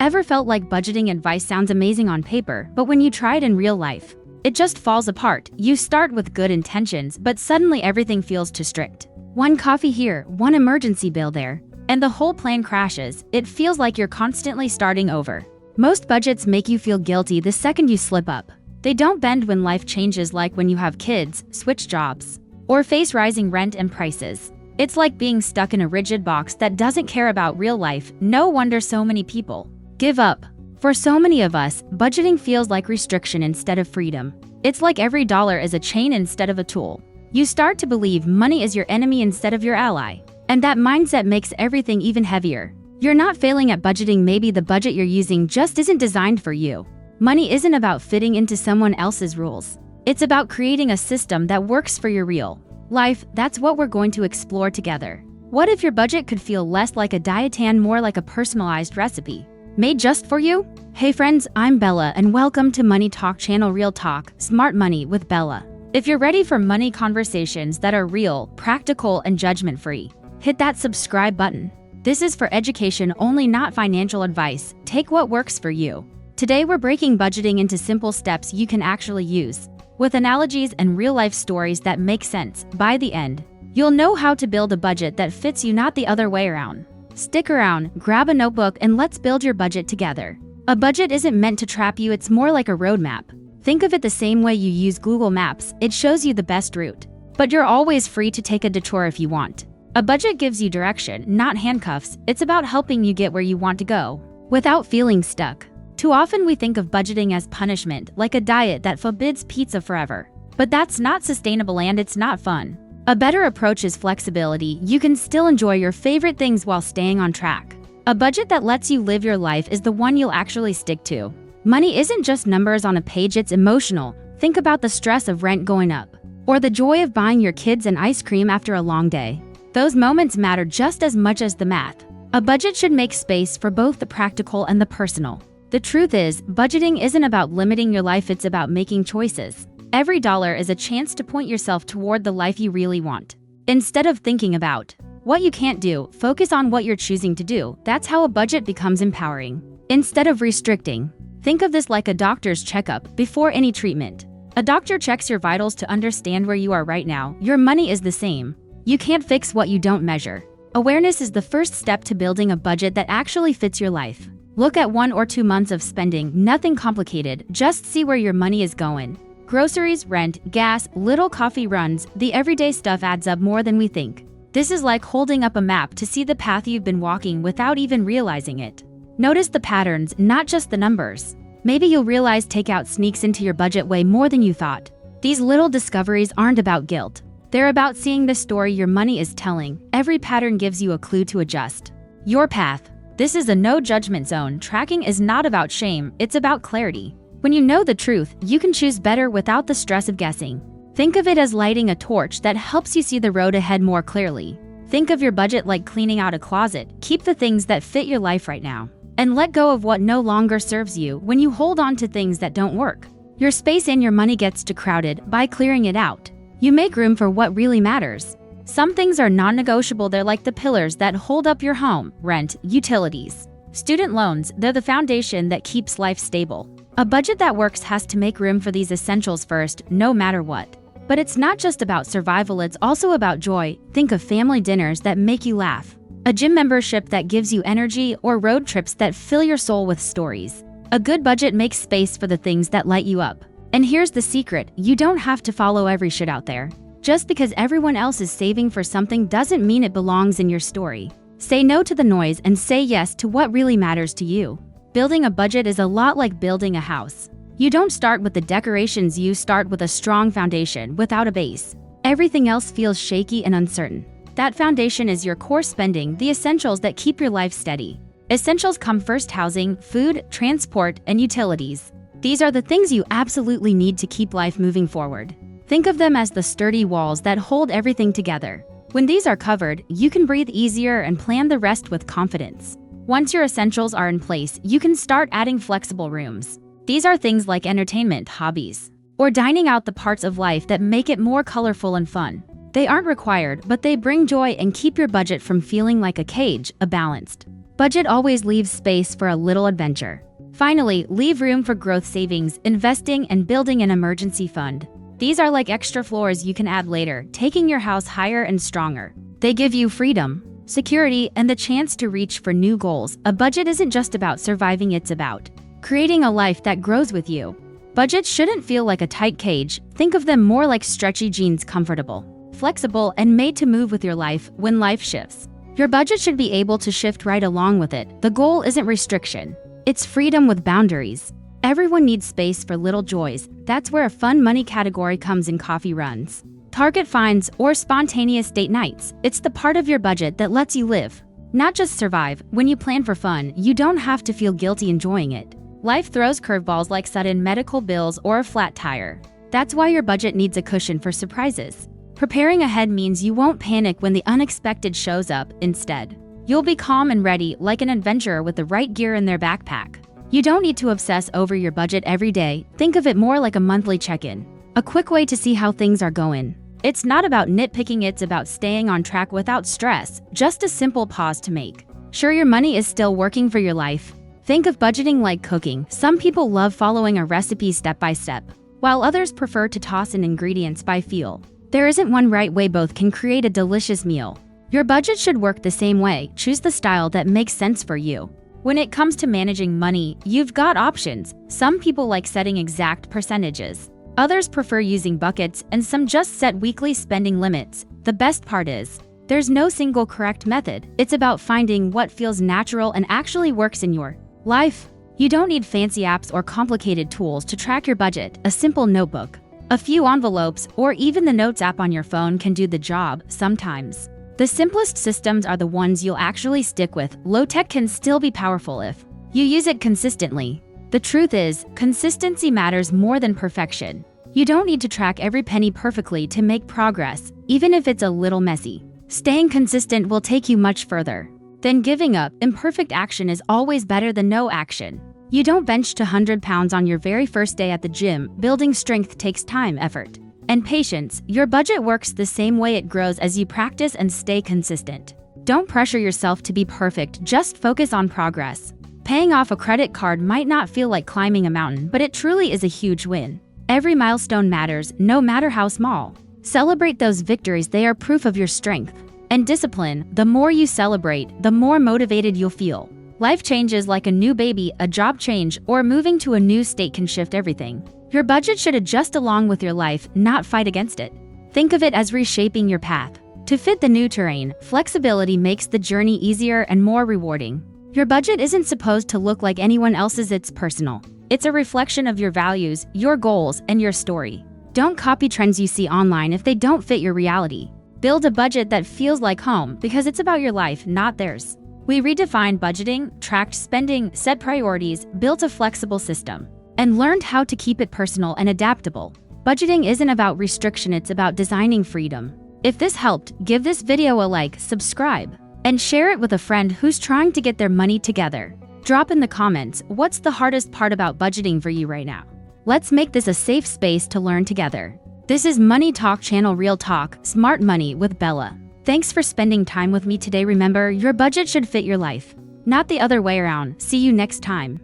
Ever felt like budgeting advice sounds amazing on paper, but when you try it in real life, it just falls apart? You start with good intentions, but suddenly everything feels too strict. One coffee here, one emergency bill there, and the whole plan crashes. It feels like you're constantly starting over. Most budgets make you feel guilty the second you slip up. They don't bend when life changes, like when you have kids, switch jobs, or face rising rent and prices. It's like being stuck in a rigid box that doesn't care about real life. No wonder so many people give up. For so many of us, budgeting feels like restriction instead of freedom. It's like every dollar is a chain instead of a tool. You start to believe money is your enemy instead of your ally. And that mindset makes everything even heavier. You're not failing at budgeting, maybe the budget you're using just isn't designed for you. Money isn't about fitting into someone else's rules. It's about creating a system that works for your real life. That's what we're going to explore together. What if your budget could feel less like a diet and more like a personalized recipe made just for you? Hey friends, I'm Bella and welcome to Money Talk channel. Real talk, smart money with Bella. If you're ready for money conversations that are real, practical, and judgment-free, hit that subscribe button. This is for education only, not financial advice. Take what works for you. Today we're breaking budgeting into simple steps you can actually use, with analogies and real-life stories that make sense. By the end, you'll know how to build a budget that fits you, not the other way around. Stick around, grab a notebook, and let's build your budget together. A budget isn't meant to trap you, it's more like a roadmap. Think of it the same way you use Google Maps. It shows you the best route, but you're always free to take a detour if you want. A budget gives you direction, not handcuffs. It's about helping you get where you want to go without feeling stuck. Too often we think of budgeting as punishment, like a diet that forbids pizza forever. But that's not sustainable and it's not fun. A better approach is flexibility. You can still enjoy your favorite things while staying on track. A budget that lets you live your life is the one you'll actually stick to. Money isn't just numbers on a page, it's emotional. Think about the stress of rent going up, or the joy of buying your kids an ice cream after a long day. Those moments matter just as much as the math. A budget should make space for both the practical and the personal. The truth is, budgeting isn't about limiting your life, it's about making choices. Every dollar is a chance to point yourself toward the life you really want. Instead of thinking about what you can't do, focus on what you're choosing to do. That's how a budget becomes empowering, instead of restricting. Think of this like a doctor's checkup before any treatment. A doctor checks your vitals to understand where you are right now. Your money is the same. You can't fix what you don't measure. Awareness is the first step to building a budget that actually fits your life. Look at 1 or 2 months of spending, nothing complicated, just see where your money is going. Groceries, rent, gas, little coffee runs, the everyday stuff adds up more than we think. This is like holding up a map to see the path you've been walking without even realizing it. Notice the patterns, not just the numbers. Maybe you'll realize takeout sneaks into your budget way more than you thought. These little discoveries aren't about guilt. They're about seeing the story your money is telling. Every pattern gives you a clue to adjust your path. This is a no judgment zone. Tracking is not about shame, it's about clarity. When you know the truth, you can choose better without the stress of guessing. Think of it as lighting a torch that helps you see the road ahead more clearly. Think of your budget like cleaning out a closet. Keep the things that fit your life right now, and let go of what no longer serves you. When you hold on to things that don't work, your space and your money gets too crowded. By clearing it out, you make room for what really matters. Some things are non-negotiable. They're like the pillars that hold up your home: rent, utilities, student loans. They're the foundation that keeps life stable. A budget that works has to make room for these essentials first, no matter what. But it's not just about survival, it's also about joy. Think of family dinners that make you laugh, a gym membership that gives you energy, or road trips that fill your soul with stories. A good budget makes space for the things that light you up. And here's the secret, you don't have to follow every shit out there. Just because everyone else is saving for something doesn't mean it belongs in your story. Say no to the noise and say yes to what really matters to you. Building a budget is a lot like building a house. You don't start with the decorations, you start with a strong foundation. Without a base, everything else feels shaky and uncertain. That foundation is your core spending, the essentials that keep your life steady. Essentials come first: housing, food, transport, and utilities. These are the things you absolutely need to keep life moving forward. Think of them as the sturdy walls that hold everything together. When these are covered, you can breathe easier and plan the rest with confidence. Once your essentials are in place, you can start adding flexible rooms. These are things like entertainment, hobbies, or dining out, the parts of life that make it more colorful and fun. They aren't required, but they bring joy and keep your budget from feeling like a cage. A balanced Budget always leaves space for a little adventure. Finally, leave room for growth savings, investing, and building an emergency fund. These are like extra floors you can add later, taking your house higher and stronger. They give you freedom, security, and the chance to reach for new goals. A budget isn't just about surviving, it's about creating a life that grows with you. Budgets shouldn't feel like a tight cage. Think of them more like stretchy jeans, comfortable, flexible, and made to move with your life when life shifts. Your budget should be able to shift right along with it. The goal isn't restriction, it's freedom with boundaries. Everyone needs space for little joys. That's where a fun money category comes in: coffee runs, Target finds, or spontaneous date nights. It's the part of your budget that lets you live, not just survive. When you plan for fun, you don't have to feel guilty enjoying it. Life throws curveballs like sudden medical bills or a flat tire. That's why your budget needs a cushion for surprises. Preparing ahead means you won't panic when the unexpected shows up. Instead, you'll be calm and ready, like an adventurer with the right gear in their backpack. You don't need to obsess over your budget every day. Think of it more like a monthly check-in, a quick way to see how things are going. It's not about nitpicking, it's about staying on track without stress. Just a simple pause to make sure your money is still working for your life. Think of budgeting like cooking. Some people love following a recipe step by step, while others prefer to toss in ingredients by feel. There isn't one right way, both can create a delicious meal. Your budget should work the same way. Choose the style that makes sense for you. When it comes to managing money, you've got options. Some people like setting exact percentages. Others prefer using buckets, and some just set weekly spending limits. The best part is, there's no single correct method. It's about finding what feels natural and actually works in your life. You don't need fancy apps or complicated tools to track your budget. A simple notebook, a few envelopes, or even the Notes app on your phone can do the job. Sometimes the simplest systems are the ones you'll actually stick with. Low tech can still be powerful if you use it consistently. The truth is, consistency matters more than perfection. You don't need to track every penny perfectly to make progress, even if it's a little messy. Staying consistent will take you much further than giving up. Imperfect action is always better than no action. You don't bench to 100 pounds on your very first day at the gym. Building strength takes time, effort, and patience. Your budget works the same way. It grows as you practice and stay consistent. Don't pressure yourself to be perfect, just focus on progress. Paying off a credit card might not feel like climbing a mountain, but it truly is a huge win. Every milestone matters, no matter how small. Celebrate those victories, they are proof of your strength and discipline. The more you celebrate, the more motivated you'll feel. Life changes like a new baby, a job change, or moving to a new state can shift everything. Your budget should adjust along with your life, not fight against it. Think of it as reshaping your path to fit the new terrain. Flexibility makes the journey easier and more rewarding. Your budget isn't supposed to look like anyone else's, it's personal. It's a reflection of your values, your goals, and your story. Don't copy trends you see online if they don't fit your reality. Build a budget that feels like home, because it's about your life, not theirs. We redefined budgeting, tracked spending, set priorities, built a flexible system, and learned how to keep it personal and adaptable. Budgeting isn't about restriction, it's about designing freedom. If this helped, give this video a like, subscribe, and share it with a friend who's trying to get their money together. Drop in the comments, what's the hardest part about budgeting for you right now? Let's make this a safe space to learn together. This is Money Talk Channel, Real Talk, Smart Money with Bella. Thanks for spending time with me today. Remember, your budget should fit your life, not the other way around. See you next time.